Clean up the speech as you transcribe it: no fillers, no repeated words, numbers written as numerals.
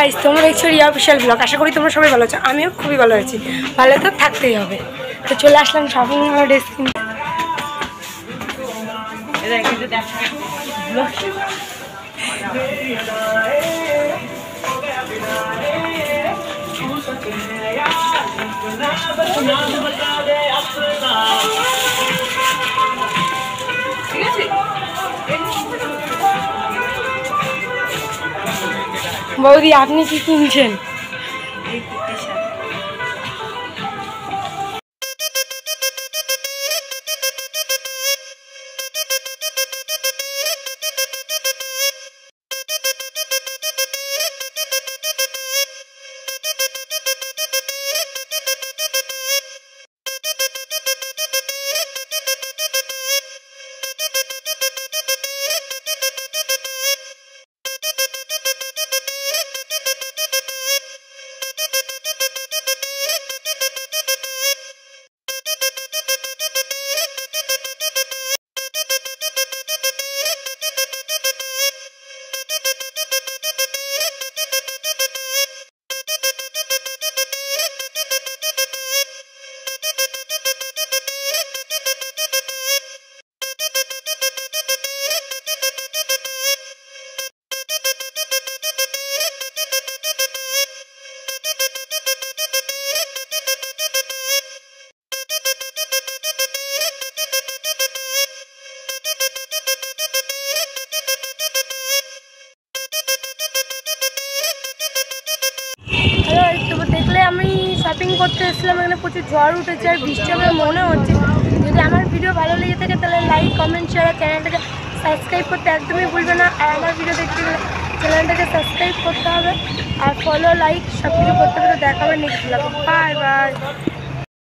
Guys, তোমরা দেখছো Riya official blog. আশা করি তোমরা সবাই ভালো আছো, আমিও খুবই ভালো আছি। ভালো তো থাকতেই হবে। তো চলে আসলাম শপিং মল ড্রেস কিনতে। বৌদি, আপনি কি কিনছেন? হ্যালো, দেখলে আমি শপিং করতে এসেছিলাম। এখানে প্রচুর ঝড় উঠেছে আর বৃষ্টি হবে মনে হচ্ছে। যদি আমার ভিডিও ভালো লেগে থাকে তাহলে লাইক, কমেন্ট, শেয়ার আর চ্যানেলটাকে সাবস্ক্রাইব করতে একদমই ভুলবে না। আর আমার ভিডিও দেখতে গেলে চ্যানেলটাকে সাবস্ক্রাইব করতে হবে আর ফলো, লাইক সব কিছু করতে হবে। তো দেখা হবে নেক্সট ব্লগে। Bye bye.